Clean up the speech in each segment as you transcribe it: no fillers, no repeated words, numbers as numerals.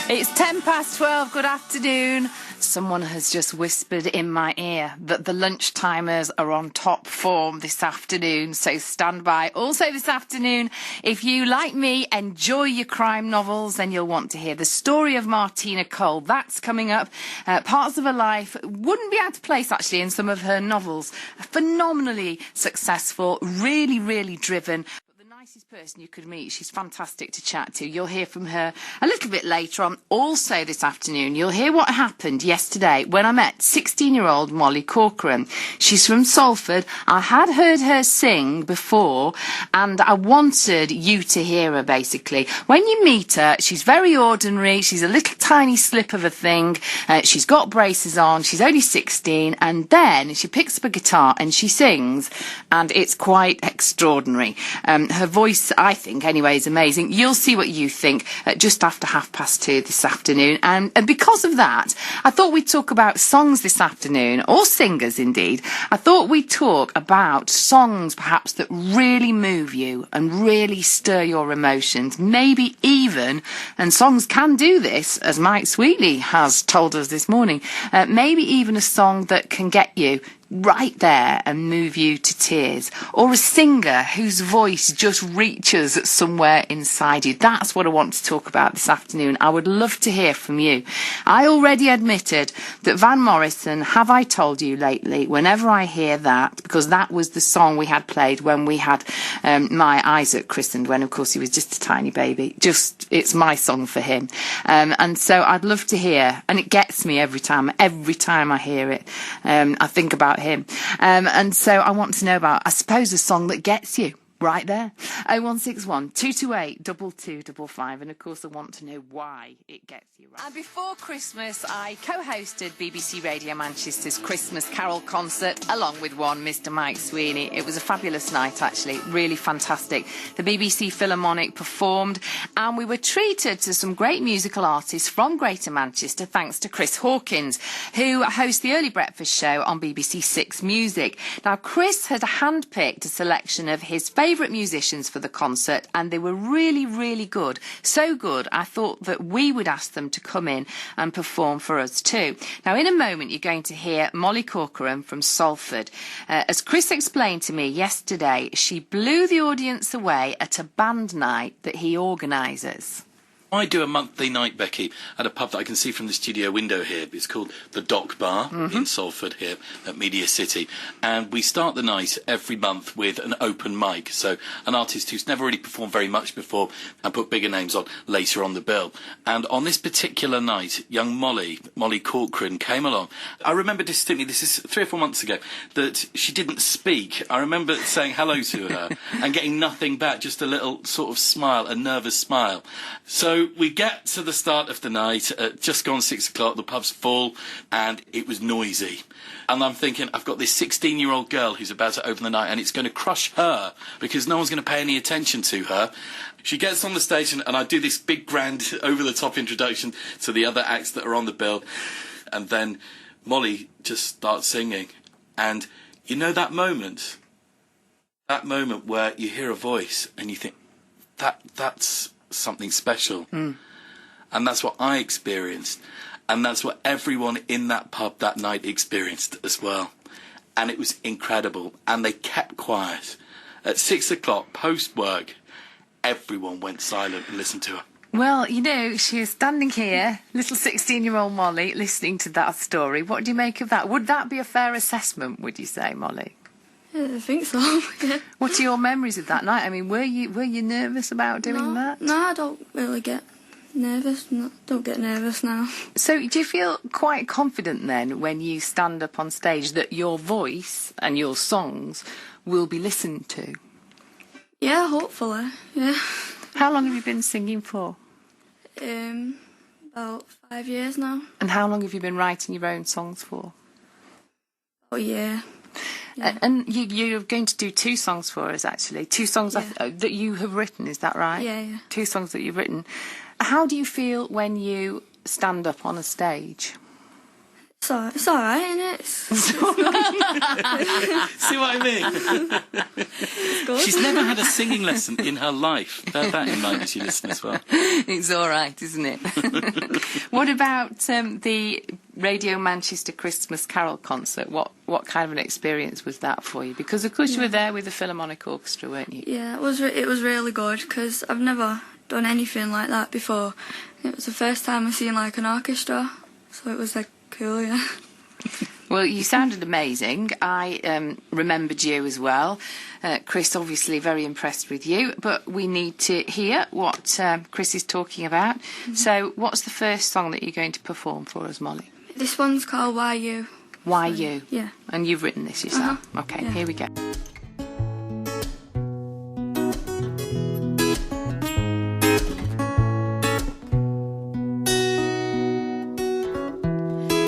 It's 12:10. Good afternoon. Someone has just whispered in my ear that the lunchtimers are on top form this afternoon, so stand by. Also this afternoon, if you, like me, enjoy your crime novels, then you'll want to hear the story of Martina Cole. That's coming up. Parts of her life wouldn't be out of place, actually, in some of her novels. Phenomenally successful, really, really driven. Nicest person you could meet. She's fantastic to chat to. You'll hear from her a little bit later on. Also this afternoon, you'll hear what happened yesterday when I met 16-year-old Molly Corcoran. She's from Salford. I had heard her sing before, and I wanted you to hear her, basically. When you meet her, she's very ordinary. She's a little tiny slip of a thing. She's got braces on. She's only 16, and then she picks up a guitar and she sings, and it's quite extraordinary. Her voice, I think, anyway, is amazing. You'll see what you think just after 2:30 this afternoon. And because of that, I thought we'd talk about songs this afternoon, or singers indeed. I thought we'd talk about songs perhaps that really move you and really stir your emotions. Maybe even, and songs can do this, as Mike Sweetley has told us this morning, maybe even a song that can get you right there and move you to tears, or a singer whose voice just reaches somewhere inside you. That's what I want to talk about this afternoon. I would love to hear from you. I already admitted that Van Morrison, Have I Told You Lately, whenever I hear that, because that was the song we had played when we had my Isaac christened, when of course he was just a tiny baby. It's my song for him. And so I'd love to hear, and it gets me every time I hear it. I think about him. And so I want to know about, I suppose, a song that gets you right there. 0161 228 2255. And of course, I want to know why it gets you right. And before Christmas, I co-hosted BBC Radio Manchester's Christmas Carol concert along with one Mr. Mike Sweeney. It was a fabulous night, actually, really fantastic. The BBC Philharmonic performed, and we were treated to some great musical artists from Greater Manchester, thanks to Chris Hawkins, who hosts the Early Breakfast Show on BBC Six Music. Now, Chris had handpicked a selection of his favourite musicians for the concert, and they were really, really good. So good, I thought that we would ask them to come in and perform for us too. Now, in a moment, you're going to hear Molly Corcoran from Salford. As Chris explained to me yesterday, she blew the audience away at a band night that he organises. I do a monthly night, Becky, at a pub that I can see from the studio window here. It's called the Dock Bar in Salford here at Media City. And we start the night every month with an open mic. So an artist who's never really performed very much before and put bigger names on later on the bill. And on this particular night, young Molly Corcoran, came along. I remember distinctly, this is 3 or 4 months ago, that she didn't speak. I remember saying hello to her and getting nothing back, just a little sort of smile, a nervous smile. So we get to the start of the night at just gone 6 o'clock, the pub's full, and it was noisy. And I'm thinking, I've got this 16-year-old girl who's about to open the night, and it's going to crush her because no one's going to pay any attention to her. She gets on the stage, and I do this big, grand, over-the-top introduction to the other acts that are on the bill. And then Molly just starts singing. And you know that moment where you hear a voice and you think, that's something special. And that's what I experienced, and that's what everyone in that pub that night experienced as well. And it was incredible, and they kept quiet. At 6 o'clock post work, everyone went silent and listened to her. Well, you know, she is standing here, little 16-year-old Molly, listening to that story. What do you make of that? Would that be a fair assessment, would you say, Molly? Yeah, I think so. Yeah. What are your memories of that night? I mean, were you nervous about doing that? No, I don't really get nervous. No, don't get nervous now. So do you feel quite confident then when you stand up on stage that your voice and your songs will be listened to? Yeah, hopefully. Yeah. How long have you been singing for? About 5 years now. And how long have you been writing your own songs for? Oh, yeah. Yeah. And you're going to do 2 songs for us, actually. 2 songs that you have written, is that right? Yeah, yeah. 2 songs that you've written. How do you feel when you stand up on a stage? It's alright, isn't it? See what I mean? Good. She's never had a singing lesson in her life. Bear that in mind as you listen as well. It's all right, isn't it? What about the Radio Manchester Christmas Carol concert? What kind of an experience was that for you? Because, of course, you were there with the Philharmonic Orchestra, weren't you? Yeah, it was really good because I've never done anything like that before. It was the first time I seen like an orchestra, so it was like cool, yeah. Well, you sounded amazing. I remembered you as well. Chris, obviously very impressed with you, but we need to hear what Chris is talking about. Mm-hmm. So what's the first song that you're going to perform for us, Molly? This one's called Why You. Why You? Yeah. And you've written this yourself? Okay, yeah. Here we go.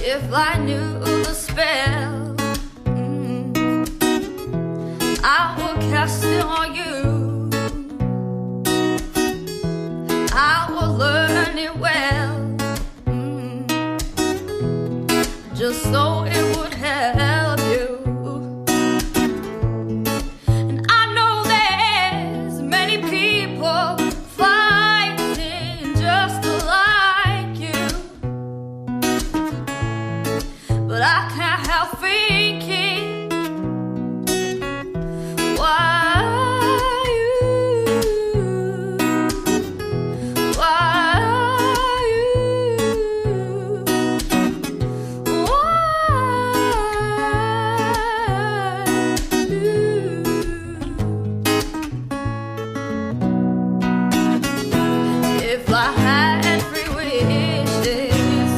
If I knew the spell, I would cast it on you. I will learn it well, just so it would help you. And I know there's many people fighting just like you, but I can't help thinking, why you, why you, if I had free wishes,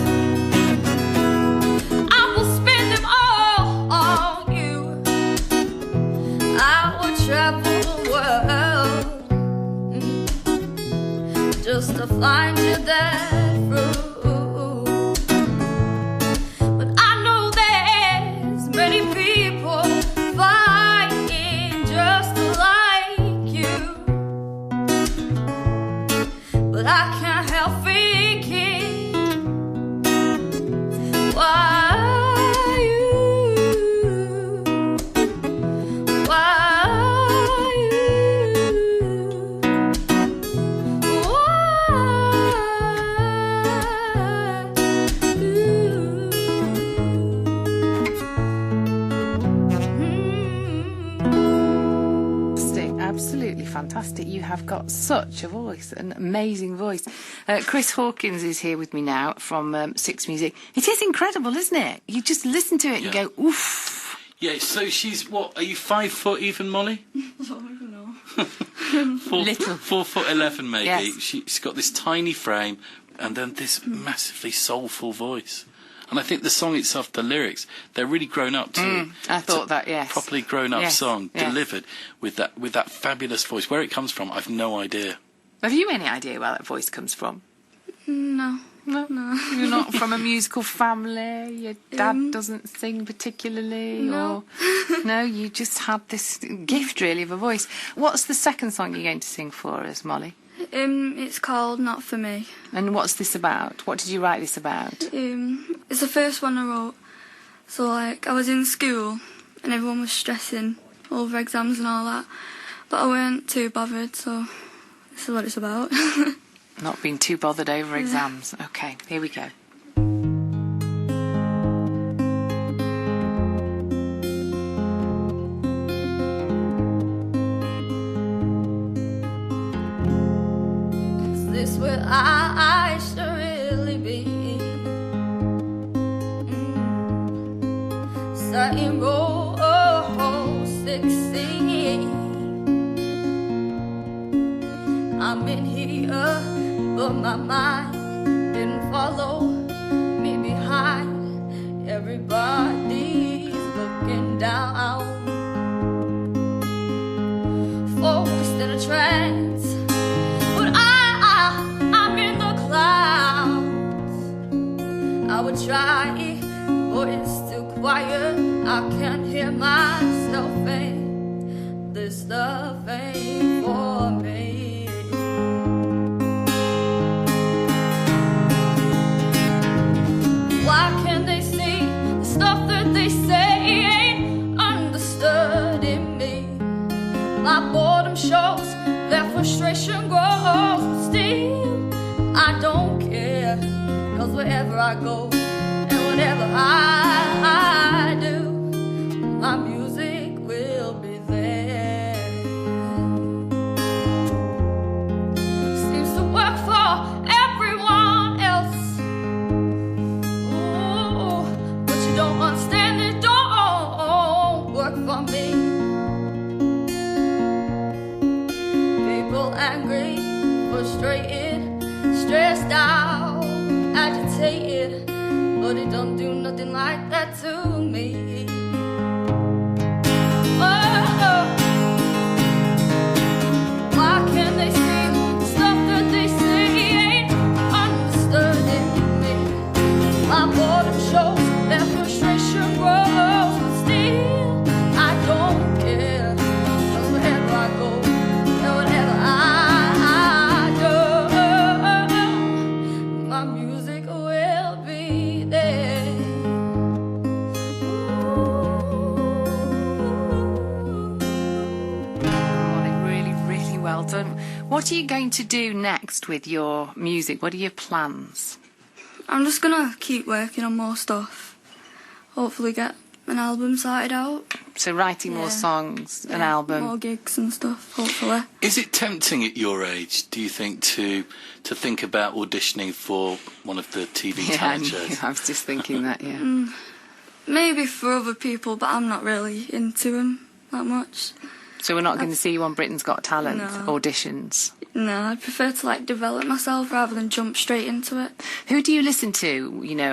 I will spend them all on you. I would travel the world just to find you that fruit. But I know there's many people fighting just like you, but I can't help thinking, why you, why you, Fantastic, absolutely fantastic. You have got such a voice, an amazing voice. Chris Hawkins is here with me now from Six Music. It is incredible, isn't it? You just listen to it and Yeah. go, oof. Yeah, so she's, what, are you 5 foot even, Molly? I don't know. 4'11" maybe. Yes. She's got this tiny frame and then this massively soulful voice. And I think the song itself, the lyrics, they're really grown up too. I thought that, yes. Properly grown up Yes, song, yes. delivered with that fabulous voice. Where it comes from, I've no idea. Have you any idea where that voice comes from? No. No. You're not from a musical family? Your dad doesn't sing particularly? No. Or... No, you just had this gift, really, of a voice. What's the second song you're going to sing for us, Molly? It's called Not For Me. And what's this about? What did you write this about? It's the first one I wrote. So, like, I was in school and everyone was stressing over exams and all that, but I weren't too bothered, so this is what it's about. Not being too bothered over exams. Okay, here we go. Is this where I should really be? Starting row 16. I'm in here, but my mind didn't follow me behind. Everybody's looking down, focused in a trance, but I'm in the clouds. I would try, but it's too quiet. I can't hear myself think this stuff ain't for me. Why can't they see care, 'cause wherever I go and whatever I do, my music will be there. Seems to work for everyone else. Ooh, but you don't understand, it don't work for me. People angry, frustrated, stressed out, agitated, but it don't do nothing like that to me. Oh, why can't they see stuff that they say ain't understood in me? My boredom shows, their frustration grows, but still I don't care, 'cause wherever I go and whatever I do, my music will be there. Molly, really, really well done. What are you going to do next with your music? What are your plans? I'm just gonna keep working on more stuff. Hopefully get an album sorted out. So writing more Yeah. songs, an Yeah, album. more gigs and stuff, hopefully. Is it tempting at your age, do you think, to think about auditioning for one of the TV Yeah, I talent knew. shows? I was just thinking that, yeah. Maybe for other people, but I'm not really into them that much. So we're not going to see you on Britain's Got Talent No. auditions. No, I'd prefer to develop myself rather than jump straight into it. Who do you listen to,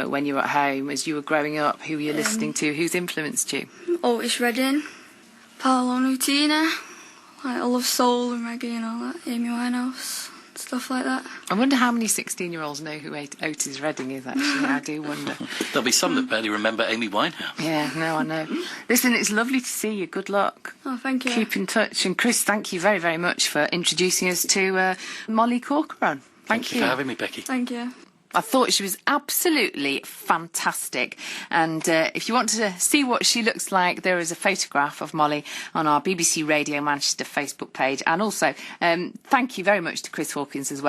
when you're at home, as you were growing up? Who were you listening to? Who's influenced you? Otis Redding, Paolo Nutini, I love soul and reggae and all that, Amy Winehouse, stuff like that. I wonder how many 16-year-olds know who Otis Redding is, actually. I do wonder. There'll be some that barely remember Amy Winehouse. Yeah, no, I know. Listen, it's lovely to see you. Good luck. Oh, thank you. Keep in touch. And Chris, thank you very, very much for introducing us to Molly Corcoran. Thank you. For having me, Becky. Thank you. I thought she was absolutely fantastic. And if you want to see what she looks like, there is a photograph of Molly on our BBC Radio Manchester Facebook page. And also, thank you very much to Chris Hawkins as well.